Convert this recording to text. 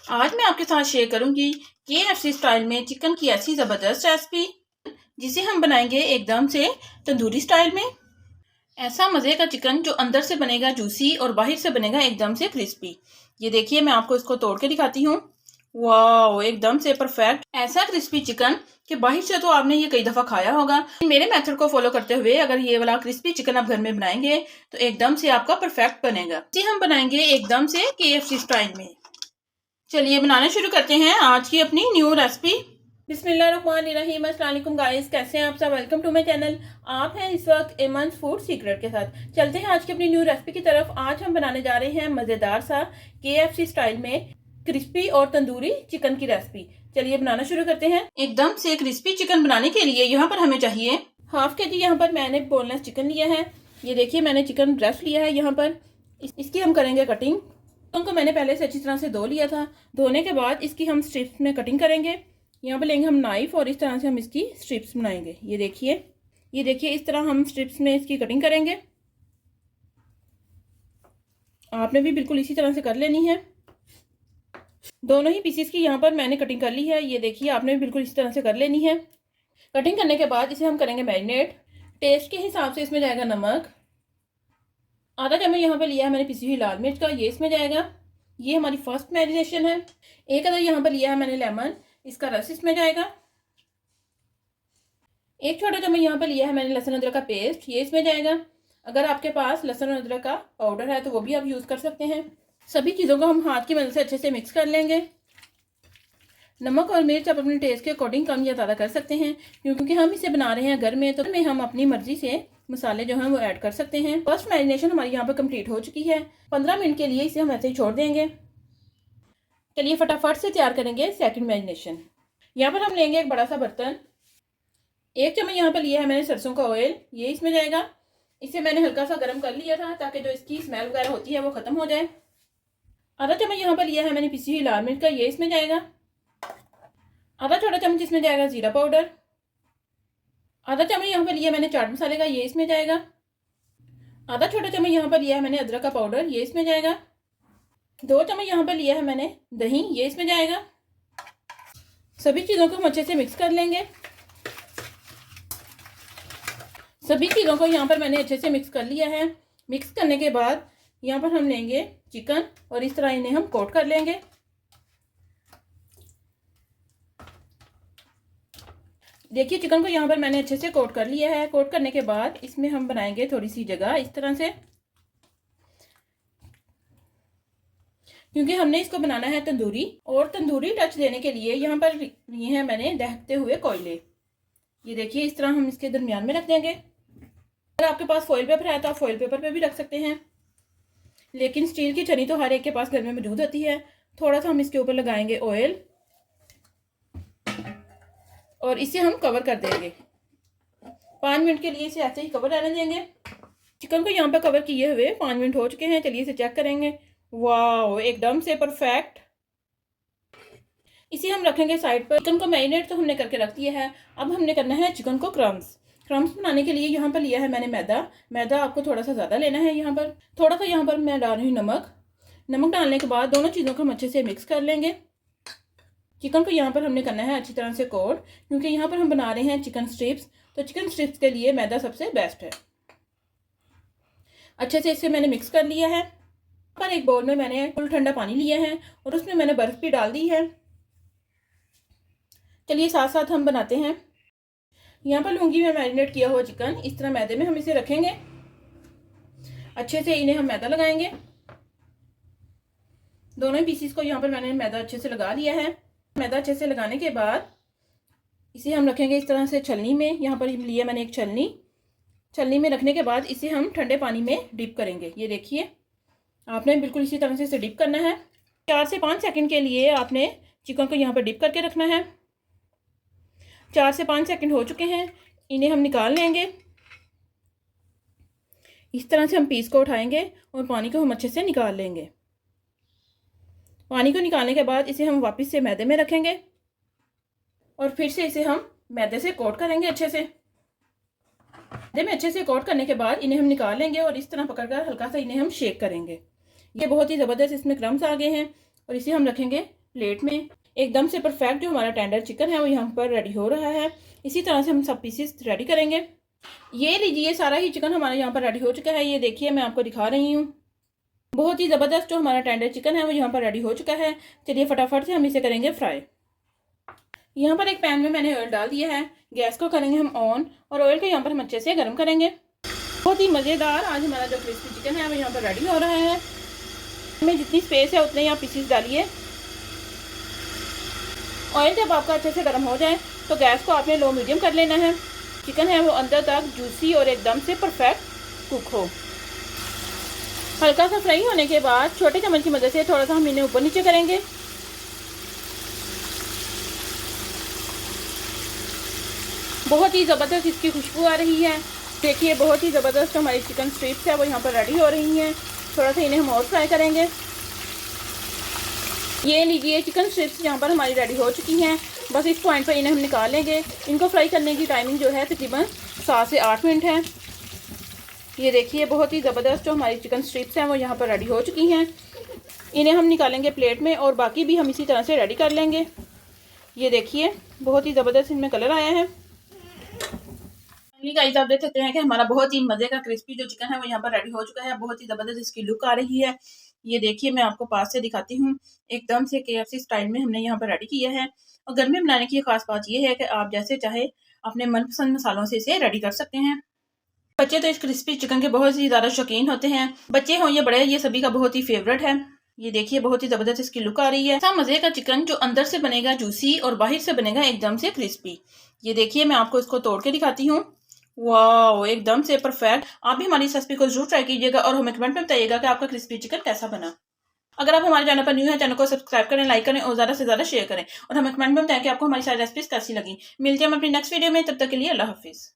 आज मैं आपके साथ शेयर करूंगी KFC स्टाइल में चिकन की ऐसी ज़बरदस्त रेसिपी जिसे हम बनाएंगे एकदम से तंदूरी स्टाइल में। ऐसा मज़े का चिकन जो अंदर से बनेगा जूसी और बाहर से बनेगा एकदम से क्रिस्पी। ये देखिए, मैं आपको इसको तोड़ के दिखाती हूँ। वाह, एकदम से परफेक्ट ऐसा क्रिस्पी चिकन कि बाहर से तो आपने ये कई दफ़ा खाया होगा। मेरे मेथड को फॉलो करते हुए अगर ये वाला क्रिस्पी चिकन आप घर में बनाएंगे तो एकदम से आपका परफेक्ट बनेगा। इसे हम बनाएंगे एकदम से KFC स्टाइल में। चलिए बनाना शुरू करते हैं आज की अपनी न्यू रेसिपी। बिस्मिल्लाहिर्रहमानिर्रहीम। अस्सलाम वालेकुम गाइस, कैसे हैं आप सब। Welcome to my channel. आप हैं इस वक्त एमन्स फूड सीक्रेट के साथ। चलते हैं आज की अपनी न्यू रेसिपी की तरफ। आज हम बनाने जा रहे हैं मज़ेदार सा KFC स्टाइल में क्रिस्पी और तंदूरी चिकन की रेसिपी। चलिए बनाना शुरू करते हैं। एकदम से क्रिस्पी चिकन बनाने के लिए यहाँ पर हमें चाहिए हाफ के जी यहाँ पर मैंने बोनलेस चिकन लिया है। ये देखिए, मैंने चिकन ब्रेस्ट लिया है। यहाँ पर इसकी हम करेंगे कटिंग। चिकन को मैंने पहले से अच्छी तरह से धो लिया था। धोने के बाद इसकी हम स्ट्रिप्स में कटिंग करेंगे। यहाँ पर लेंगे हम नाइफ और इस तरह से हम इसकी स्ट्रिप्स बनाएंगे। ये देखिए इस तरह हम स्ट्रिप्स में इसकी कटिंग करेंगे। आपने भी बिल्कुल इसी तरह से कर लेनी है। दोनों ही पीसेस की यहाँ पर मैंने कटिंग कर ली है। ये देखिए, आपने भी बिल्कुल इसी तरह से कर लेनी है। कटिंग करने के बाद इसे हम करेंगे मैरिनेट। टेस्ट के हिसाब से इसमें जाएगा नमक। आधा चम्मच यहाँ पर लिया है मैंने पिसी हुई लाल मिर्च का, ये इसमें जाएगा। ये हमारी फर्स्ट मैरिनेशन है। एक अदर यहाँ पर लिया है मैंने लेमन, इसका रस इसमें जाएगा। एक छोटा चम्मच यहाँ पर लिया है मैंने लहसुन अदरक का पेस्ट, ये इसमें जाएगा। अगर आपके पास लहसुन अदरक का पाउडर है तो वो भी आप यूज़ कर सकते हैं। सभी चीज़ों को हम हाथ की मदद से अच्छे से मिक्स कर लेंगे। नमक और मिर्च आप अपने टेस्ट के अकॉर्डिंग कम या ज़्यादा कर सकते हैं, क्योंकि हम इसे बना रहे हैं घर में, तो हम अपनी मर्जी से मसाले जो हैं वो ऐड कर सकते हैं। फर्स्ट मैरिनेशन हमारी यहाँ पर कंप्लीट हो चुकी है। 15 मिनट के लिए इसे हम ऐसे ही छोड़ देंगे। चलिए फटाफट से तैयार करेंगे सेकंड मैरिनेशन। यहाँ पर हम लेंगे एक बड़ा सा बर्तन। एक चम्मच यहाँ पर लिया है मैंने सरसों का ऑयल, ये इसमें जाएगा। इसे मैंने हल्का सा गर्म कर लिया था ताकि जो इसकी स्मेल वगैरह होती है वो ख़त्म हो जाए। आधा चम्मच यहाँ पर लिया है मैंने पिसी हुई लाल मिर्च का, ये इसमें जाएगा। आधा छोटा चम्मच इसमें जाएगा ज़ीरा पाउडर। आधा चम्मच यहाँ पर लिया मैंने चाट मसाले का, ये इसमें जाएगा। आधा छोटा चम्मच यहाँ पर लिया है मैंने अदरक का पाउडर, ये इसमें जाएगा। 2 चम्मच यहाँ पर लिया है मैंने दही, ये इसमें जाएगा। सभी चीज़ों को हम अच्छे से मिक्स कर लेंगे। सभी चीज़ों को यहाँ पर मैंने अच्छे से मिक्स कर लिया है। मिक्स करने के बाद यहाँ पर हम लेंगे चिकन और इस तरह इन्हें हम कोट कर लेंगे। देखिए, चिकन को यहाँ पर मैंने अच्छे से कोट कर लिया है। कोट करने के बाद इसमें हम बनाएंगे थोड़ी सी जगह इस तरह से, क्योंकि हमने इसको बनाना है तंदूरी। और तंदूरी टच देने के लिए यहाँ पर लिए हैं मैंने दहकते हुए कोयले। ये देखिए, इस तरह हम इसके दरमियान में रख देंगे। अगर आपके पास फॉइल पेपर है तो आप फॉइल पेपर पे भी रख सकते हैं, लेकिन स्टील की छन्नी तो हर एक के पास घर में मौजूद होती है। थोड़ा सा हम इसके ऊपर लगाएंगे ऑयल और इसे हम कवर कर देंगे। 5 मिनट के लिए इसे ऐसे ही कवर रहने देंगे। चिकन को यहाँ पर कवर किए हुए 5 मिनट हो चुके हैं। चलिए इसे चेक करेंगे। वाह, एकदम से परफेक्ट। इसे हम रखेंगे साइड पर। चिकन को मैरिनेट तो हमने करके रख दिया है। अब हमने करना है चिकन को क्रम्स बनाने के लिए यहाँ पर लिया है मैंने मैदा आपको थोड़ा सा ज़्यादा लेना है। यहाँ पर थोड़ा सा यहाँ पर मैं डाल रही हूँ नमक डालने के बाद दोनों चीज़ों को हम अच्छे से मिक्स कर लेंगे। चिकन को यहाँ पर हमने करना है अच्छी तरह से कोट, क्योंकि यहाँ पर हम बना रहे हैं चिकन स्ट्रिप्स, तो चिकन स्ट्रिप्स के लिए मैदा सबसे बेस्ट है। अच्छे से इसे मैंने मिक्स कर लिया है। पर एक बाउल में मैंने फुल ठंडा पानी लिया है और उसमें मैंने बर्फ़ भी डाल दी है। चलिए साथ साथ हम बनाते हैं। यहाँ पर लूँगी मैं मैरिनेट किया हुआ चिकन। इस तरह मैदे में हम इसे रखेंगे। अच्छे से इन्हें हम मैदा लगाएंगे। दोनों ही पीसीस को यहाँ पर मैंने मैदा अच्छे से लगा लिया है। मैदा अच्छे से लगाने के बाद इसे हम रखेंगे इस तरह से छलनी में। यहाँ पर लिया मैंने एक छलनी में रखने के बाद इसे हम ठंडे पानी में डिप करेंगे। ये देखिए, आपने बिल्कुल इसी तरह से इसे डिप करना है। 4 से 5 सेकंड के लिए आपने चिकन को यहाँ पर डिप करके रखना है। 4 से 5 सेकंड हो चुके हैं। इन्हें हम निकाल लेंगे। इस तरह से हम पीस को उठाएंगे और पानी को हम अच्छे से निकाल लेंगे। पानी को निकालने के बाद इसे हम वापस से मैदे में रखेंगे और फिर से इसे हम मैदे से कोट करेंगे अच्छे से। मैदे में अच्छे से कोट करने के बाद इन्हें हम निकाल लेंगे और इस तरह पकड़कर हल्का सा इन्हें हम शेक करेंगे। ये बहुत ही ज़बरदस्त इसमें क्रम्स आ गए हैं और इसे हम रखेंगे प्लेट में। एकदम से परफेक्ट जो हमारा टेंडर चिकन है वो यहाँ पर रेडी हो रहा है। इसी तरह से हम सब पीसेस रेडी करेंगे। ये लीजिए सारा ही चिकन हमारे यहाँ पर रेडी हो चुका है। ये देखिए मैं आपको दिखा रही हूँ। बहुत ही ज़बरदस्त जो हमारा टेंडर चिकन है वो यहाँ पर रेडी हो चुका है। चलिए फटाफट से हम इसे करेंगे फ्राई। यहाँ पर एक पैन में मैंने ऑयल डाल दिया है। गैस को करेंगे हम ऑन और ऑयल को यहाँ पर हम अच्छे से गर्म करेंगे। बहुत ही मज़ेदार आज हमारा जो क्रिस्पी चिकन है वो यहाँ पर रेडी हो रहा है। में जितनी स्पेस है उतने ही आप पीसेस डालिए। ऑयल जब आपका अच्छे से गर्म हो जाए तो गैस को आपने लो मीडियम कर लेना है। चिकन है वो अंदर तक जूसी और एकदम से परफेक्ट कुक हो। हल्का सा फ्राई होने के बाद छोटे चम्मच की मदद से थोड़ा सा हम इन्हें ऊपर नीचे करेंगे। बहुत ही ज़बरदस्त इसकी खुशबू आ रही है। देखिए बहुत ही ज़बरदस्त हमारी चिकन स्ट्रिप्स है वो यहाँ पर रेडी हो रही हैं। थोड़ा सा इन्हें हम और फ्राई करेंगे। ये लीजिए चिकन स्ट्रिप्स यहाँ पर हमारी रेडी हो चुकी हैं। बस इस पॉइंट पर इन्हें हम निकाल लेंगे। इनको फ्राई करने की टाइमिंग जो है तकरीबन 7 से 8 मिनट है। ये देखिए बहुत ही ज़बरदस्त जो हमारी चिकन स्ट्रिप्स हैं वो यहाँ पर रेडी हो चुकी हैं। इन्हें हम निकालेंगे प्लेट में और बाकी भी हम इसी तरह से रेडी कर लेंगे। ये देखिए बहुत ही ज़बरदस्त इनमें कलर आया है। गाइस आप देख सकते हैं कि हमारा बहुत ही मज़े का क्रिस्पी जो चिकन है वो यहाँ पर रेडी हो चुका है। बहुत ही ज़बरदस्त इसकी लुक आ रही है। ये देखिए मैं आपको पास से दिखाती हूँ। एकदम से KFC स्टाइल में हमने यहाँ पर रेडी किया है। और घर में बनाने की खास बात ये है कि आप जैसे चाहे अपने मनपसंद मसालों से इसे रेडी कर सकते हैं। बच्चे तो इस क्रिस्पी चिकन के बहुत ही ज़्यादा शौकीन होते हैं। बच्चे हों या बड़े, ये सभी का बहुत ही फेवरेट है। ये देखिए बहुत ही ज़बरदस्त इसकी लुक आ रही है। ऐसा मज़े का चिकन जो अंदर से बनेगा जूसी और बाहर से बनेगा एकदम से क्रिस्पी। ये देखिए मैं आपको इसको तोड़ के दिखाती हूँ। वाह एकदम से परफेक्ट। आप भी हमारी इस रेसिपी को जरूर ट्राई कीजिएगा और हमें कमेंट में बताइएगा कि आपका क्रिस्पी चिकन कैसा बना। अगर आप हमारे चैनल पर न्यू है, चैनल को सब्सक्राइब करें, लाइक करें और ज़्यादा से ज़्यादा शेयर करें और हमें कमेंट में बताएं कि आपको हमारी सारी रेसिपीज कैसी लगी। मिलते हैं हम अपनी नेक्स्ट वीडियो में। तब तक के लिए अल्लाह हाफिज़।